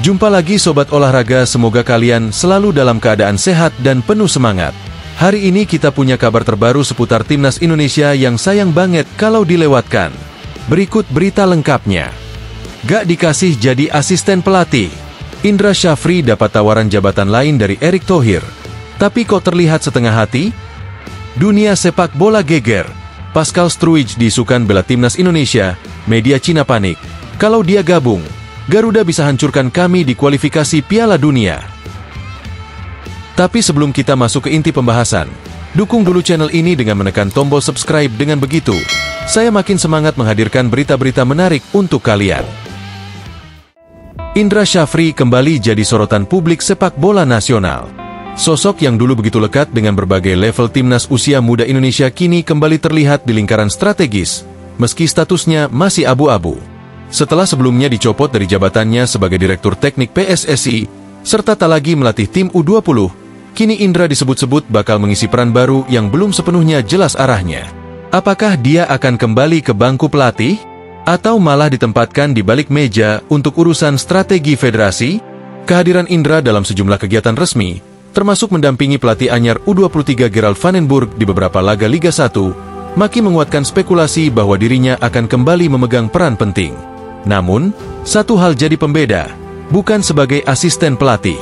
Jumpa lagi Sobat Olahraga, semoga kalian selalu dalam keadaan sehat dan penuh semangat. Hari ini kita punya kabar terbaru seputar Timnas Indonesia yang sayang banget kalau dilewatkan. Berikut berita lengkapnya. Gak dikasih jadi asisten pelatih. Indra Syafri dapat tawaran jabatan lain dari Erick Thohir. Tapi kok terlihat setengah hati? Dunia sepak bola geger. Pascal Struij diisukan bela Timnas Indonesia, media Cina panik. Kalau dia gabung, Garuda bisa hancurkan kami di kualifikasi Piala Dunia. Tapi sebelum kita masuk ke inti pembahasan, dukung dulu channel ini dengan menekan tombol subscribe. Dengan begitu, saya makin semangat menghadirkan berita-berita menarik untuk kalian. Indra Syafri kembali jadi sorotan publik sepak bola nasional. Sosok yang dulu begitu lekat dengan berbagai level Timnas usia muda Indonesia kini kembali terlihat di lingkaran strategis, meski statusnya masih abu-abu. Setelah sebelumnya dicopot dari jabatannya sebagai Direktur Teknik PSSI, serta tak lagi melatih tim U20, kini Indra disebut-sebut bakal mengisi peran baru yang belum sepenuhnya jelas arahnya. Apakah dia akan kembali ke bangku pelatih? Atau malah ditempatkan di balik meja untuk urusan strategi federasi? Kehadiran Indra dalam sejumlah kegiatan resmi, termasuk mendampingi pelatih anyar U23 Gerald van den Burg di beberapa laga Liga 1, makin menguatkan spekulasi bahwa dirinya akan kembali memegang peran penting. Namun, satu hal jadi pembeda, bukan sebagai asisten pelatih.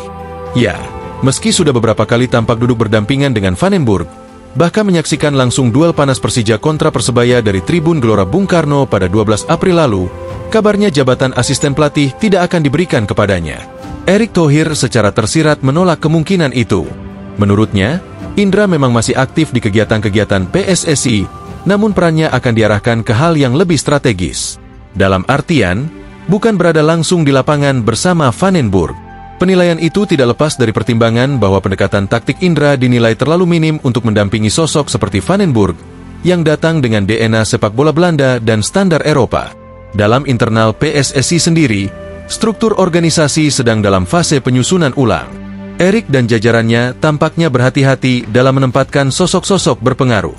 Ya, meski sudah beberapa kali tampak duduk berdampingan dengan Van den Burg, bahkan menyaksikan langsung duel panas Persija kontra Persebaya dari Tribun Gelora Bung Karno pada 12 April lalu, kabarnya jabatan asisten pelatih tidak akan diberikan kepadanya. Erick Thohir secara tersirat menolak kemungkinan itu. Menurutnya, Indra memang masih aktif di kegiatan-kegiatan PSSI, namun perannya akan diarahkan ke hal yang lebih strategis. Dalam artian, bukan berada langsung di lapangan bersama Van den Burg. Penilaian itu tidak lepas dari pertimbangan bahwa pendekatan taktik Indra dinilai terlalu minim untuk mendampingi sosok seperti Van den Burg, yang datang dengan DNA sepak bola Belanda dan standar Eropa. Dalam internal PSSI sendiri, struktur organisasi sedang dalam fase penyusunan ulang. Erick dan jajarannya tampaknya berhati-hati dalam menempatkan sosok-sosok berpengaruh.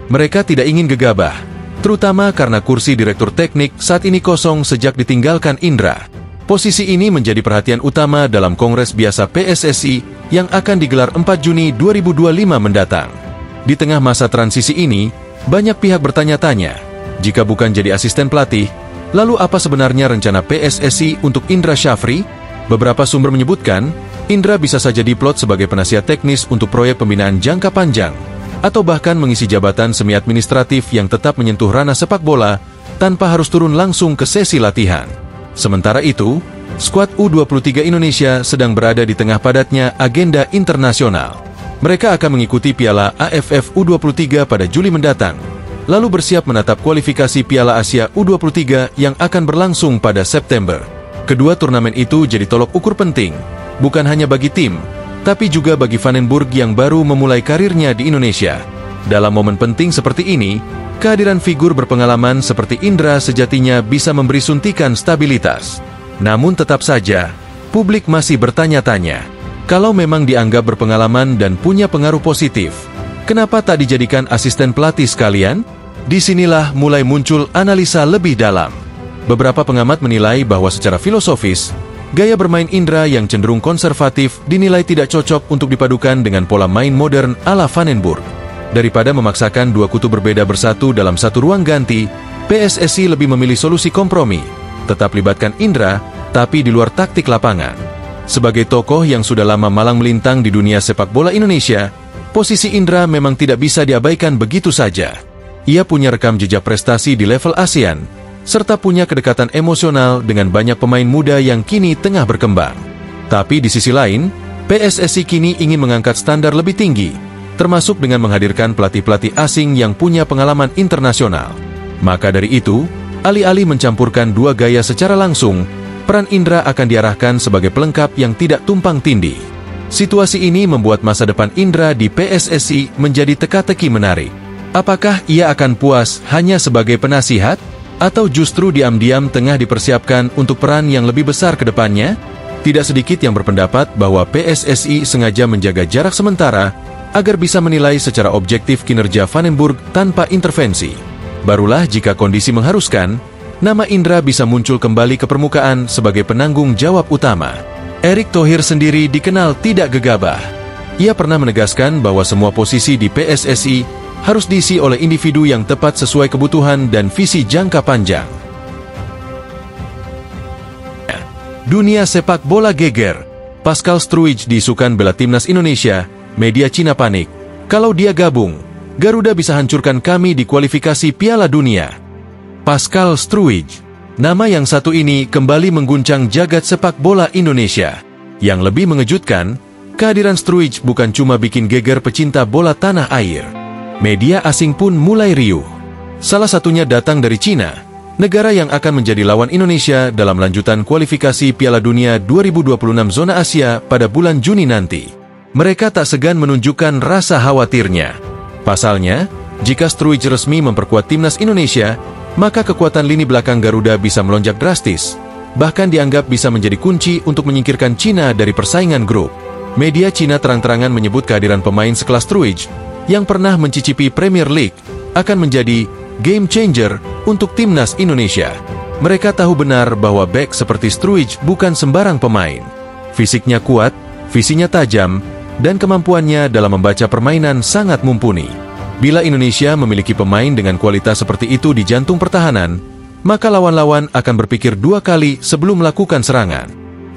Mereka tidak ingin gegabah, terutama karena kursi Direktur Teknik saat ini kosong sejak ditinggalkan Indra. Posisi ini menjadi perhatian utama dalam Kongres Biasa PSSI yang akan digelar 4 Juni 2025 mendatang. Di tengah masa transisi ini, banyak pihak bertanya-tanya, jika bukan jadi asisten pelatih, lalu apa sebenarnya rencana PSSI untuk Indra Syafri? Beberapa sumber menyebutkan, Indra bisa saja diplot sebagai penasihat teknis untuk proyek pembinaan jangka panjang, atau bahkan mengisi jabatan semi-administratif yang tetap menyentuh ranah sepak bola tanpa harus turun langsung ke sesi latihan. Sementara itu, skuad U23 Indonesia sedang berada di tengah padatnya agenda internasional. Mereka akan mengikuti Piala AFF U23 pada Juli mendatang, lalu bersiap menatap kualifikasi Piala Asia U23 yang akan berlangsung pada September. Kedua turnamen itu jadi tolok ukur penting, bukan hanya bagi tim, tapi juga bagi Van den Burg yang baru memulai karirnya di Indonesia. Dalam momen penting seperti ini, kehadiran figur berpengalaman seperti Indra sejatinya bisa memberi suntikan stabilitas. Namun tetap saja, publik masih bertanya-tanya, kalau memang dianggap berpengalaman dan punya pengaruh positif, kenapa tak dijadikan asisten pelatih sekalian? Disinilah mulai muncul analisa lebih dalam. Beberapa pengamat menilai bahwa secara filosofis, gaya bermain Indra yang cenderung konservatif dinilai tidak cocok untuk dipadukan dengan pola main modern ala Van den Burg. Daripada memaksakan dua kutub berbeda bersatu dalam satu ruang ganti, PSSI lebih memilih solusi kompromi. Tetap libatkan Indra, tapi di luar taktik lapangan. Sebagai tokoh yang sudah lama malang melintang di dunia sepak bola Indonesia, posisi Indra memang tidak bisa diabaikan begitu saja. Ia punya rekam jejak prestasi di level ASEAN, serta punya kedekatan emosional dengan banyak pemain muda yang kini tengah berkembang. Tapi di sisi lain, PSSI kini ingin mengangkat standar lebih tinggi, termasuk dengan menghadirkan pelatih-pelatih asing yang punya pengalaman internasional. Maka dari itu, alih-alih mencampurkan dua gaya secara langsung, peran Indra akan diarahkan sebagai pelengkap yang tidak tumpang tindih. Situasi ini membuat masa depan Indra di PSSI menjadi teka-teki menarik. Apakah ia akan puas hanya sebagai penasihat? Atau justru diam-diam tengah dipersiapkan untuk peran yang lebih besar ke depannya? Tidak sedikit yang berpendapat bahwa PSSI sengaja menjaga jarak sementara agar bisa menilai secara objektif kinerja Van den Burg tanpa intervensi. Barulah jika kondisi mengharuskan, nama Indra bisa muncul kembali ke permukaan sebagai penanggung jawab utama. Erick Thohir sendiri dikenal tidak gegabah. Ia pernah menegaskan bahwa semua posisi di PSSI harus diisi oleh individu yang tepat sesuai kebutuhan dan visi jangka panjang. Dunia sepak bola geger. Pascal Struijk diisukan bela timnas Indonesia, media Cina panik. Kalau dia gabung, Garuda bisa hancurkan kami di kualifikasi Piala Dunia. Pascal Struijk. Nama yang satu ini kembali mengguncang jagat sepak bola Indonesia. Yang lebih mengejutkan, kehadiran Struijk bukan cuma bikin geger pecinta bola tanah air. Media asing pun mulai riuh. Salah satunya datang dari Cina, negara yang akan menjadi lawan Indonesia dalam lanjutan kualifikasi Piala Dunia 2026 zona Asia pada bulan Juni nanti. Mereka tak segan menunjukkan rasa khawatirnya. Pasalnya, jika Struijk resmi memperkuat timnas Indonesia, maka kekuatan lini belakang Garuda bisa melonjak drastis, bahkan dianggap bisa menjadi kunci untuk menyingkirkan Cina dari persaingan grup. Media Cina terang-terangan menyebut kehadiran pemain sekelas Struijk yang pernah mencicipi Premier League akan menjadi game changer untuk timnas Indonesia. Mereka tahu benar bahwa bek seperti Struijk bukan sembarang pemain. Fisiknya kuat, visinya tajam, dan kemampuannya dalam membaca permainan sangat mumpuni. Bila Indonesia memiliki pemain dengan kualitas seperti itu di jantung pertahanan, maka lawan-lawan akan berpikir dua kali sebelum melakukan serangan.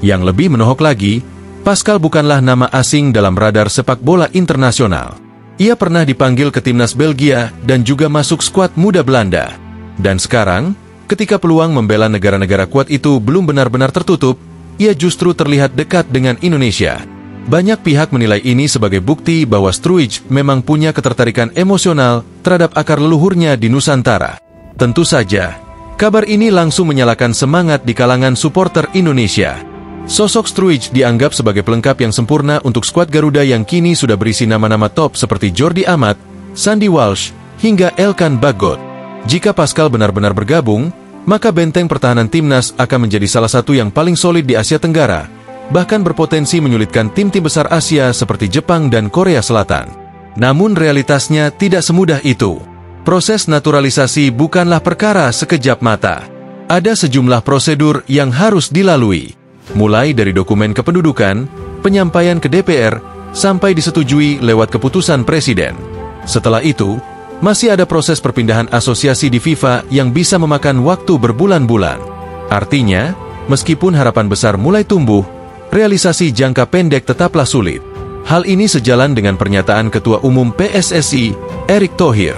Yang lebih menohok lagi, Pascal bukanlah nama asing dalam radar sepak bola internasional. Ia pernah dipanggil ke timnas Belgia dan juga masuk skuad muda Belanda. Dan sekarang, ketika peluang membela negara-negara kuat itu belum benar-benar tertutup, ia justru terlihat dekat dengan Indonesia. Banyak pihak menilai ini sebagai bukti bahwa Struijk memang punya ketertarikan emosional terhadap akar leluhurnya di Nusantara. Tentu saja, kabar ini langsung menyalakan semangat di kalangan supporter Indonesia. Sosok Struijk dianggap sebagai pelengkap yang sempurna untuk skuad Garuda yang kini sudah berisi nama-nama top seperti Jordi Amat, Sandy Walsh, hingga Elkan Bagot. Jika Pascal benar-benar bergabung, maka benteng pertahanan timnas akan menjadi salah satu yang paling solid di Asia Tenggara, bahkan berpotensi menyulitkan tim-tim besar Asia seperti Jepang dan Korea Selatan. Namun realitasnya tidak semudah itu. Proses naturalisasi bukanlah perkara sekejap mata. Ada sejumlah prosedur yang harus dilalui, mulai dari dokumen kependudukan, penyampaian ke DPR, sampai disetujui lewat keputusan Presiden. Setelah itu, masih ada proses perpindahan asosiasi di FIFA yang bisa memakan waktu berbulan-bulan. Artinya, meskipun harapan besar mulai tumbuh, realisasi jangka pendek tetaplah sulit. Hal ini sejalan dengan pernyataan Ketua Umum PSSI, Erick Thohir.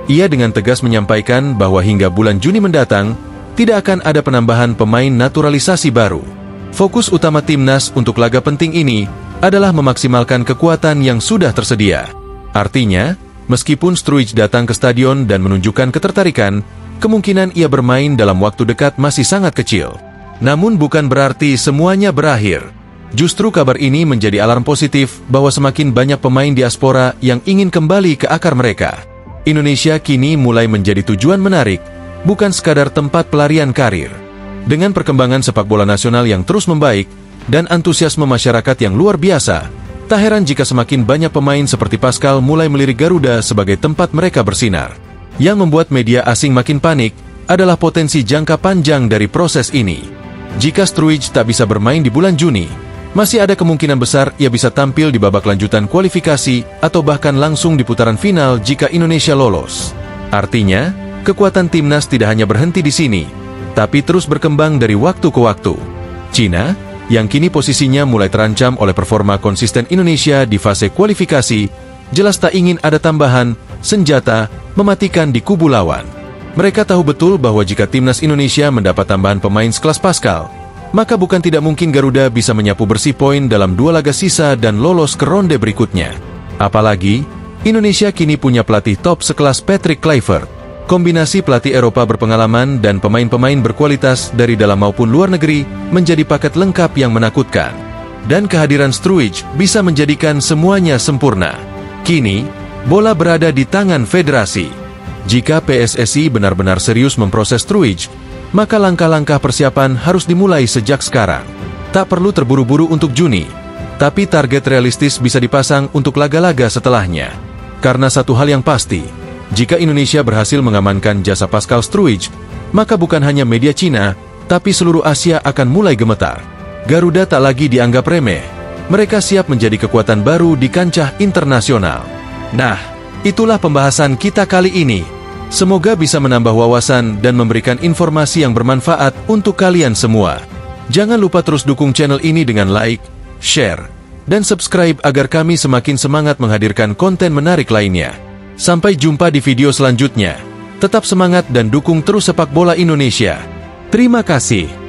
Ia dengan tegas menyampaikan bahwa hingga bulan Juni mendatang, tidak akan ada penambahan pemain naturalisasi baru. Fokus utama timnas untuk laga penting ini adalah memaksimalkan kekuatan yang sudah tersedia. Artinya, meskipun Struijk datang ke stadion dan menunjukkan ketertarikan, kemungkinan ia bermain dalam waktu dekat masih sangat kecil. Namun bukan berarti semuanya berakhir. Justru kabar ini menjadi alarm positif bahwa semakin banyak pemain diaspora yang ingin kembali ke akar mereka. Indonesia kini mulai menjadi tujuan menarik, bukan sekadar tempat pelarian karir. Dengan perkembangan sepak bola nasional yang terus membaik, dan antusiasme masyarakat yang luar biasa, tak heran jika semakin banyak pemain seperti Pascal mulai melirik Garuda sebagai tempat mereka bersinar. Yang membuat media asing makin panik adalah potensi jangka panjang dari proses ini. Jika Struijk tak bisa bermain di bulan Juni, masih ada kemungkinan besar ia bisa tampil di babak lanjutan kualifikasi atau bahkan langsung di putaran final jika Indonesia lolos. Artinya, kekuatan timnas tidak hanya berhenti di sini, tapi terus berkembang dari waktu ke waktu. Cina, yang kini posisinya mulai terancam oleh performa konsisten Indonesia di fase kualifikasi, jelas tak ingin ada tambahan senjata mematikan di kubu lawan. Mereka tahu betul bahwa jika timnas Indonesia mendapat tambahan pemain sekelas Pascal, maka bukan tidak mungkin Garuda bisa menyapu bersih poin dalam 2 laga sisa dan lolos ke ronde berikutnya. Apalagi, Indonesia kini punya pelatih top sekelas Patrick Kluivert. Kombinasi pelatih Eropa berpengalaman dan pemain-pemain berkualitas dari dalam maupun luar negeri menjadi paket lengkap yang menakutkan. Dan kehadiran Struijk bisa menjadikan semuanya sempurna. Kini, bola berada di tangan federasi. Jika PSSI benar-benar serius memproses Struijk, maka langkah-langkah persiapan harus dimulai sejak sekarang. Tak perlu terburu-buru untuk Juni, tapi target realistis bisa dipasang untuk laga-laga setelahnya. Karena satu hal yang pasti, jika Indonesia berhasil mengamankan jasa Pascal Struijk, maka bukan hanya media Cina, tapi seluruh Asia akan mulai gemetar. Garuda tak lagi dianggap remeh. Mereka siap menjadi kekuatan baru di kancah internasional. Nah, itulah pembahasan kita kali ini. Semoga bisa menambah wawasan dan memberikan informasi yang bermanfaat untuk kalian semua. Jangan lupa terus dukung channel ini dengan like, share, dan subscribe agar kami semakin semangat menghadirkan konten menarik lainnya. Sampai jumpa di video selanjutnya. Tetap semangat dan dukung terus sepak bola Indonesia. Terima kasih.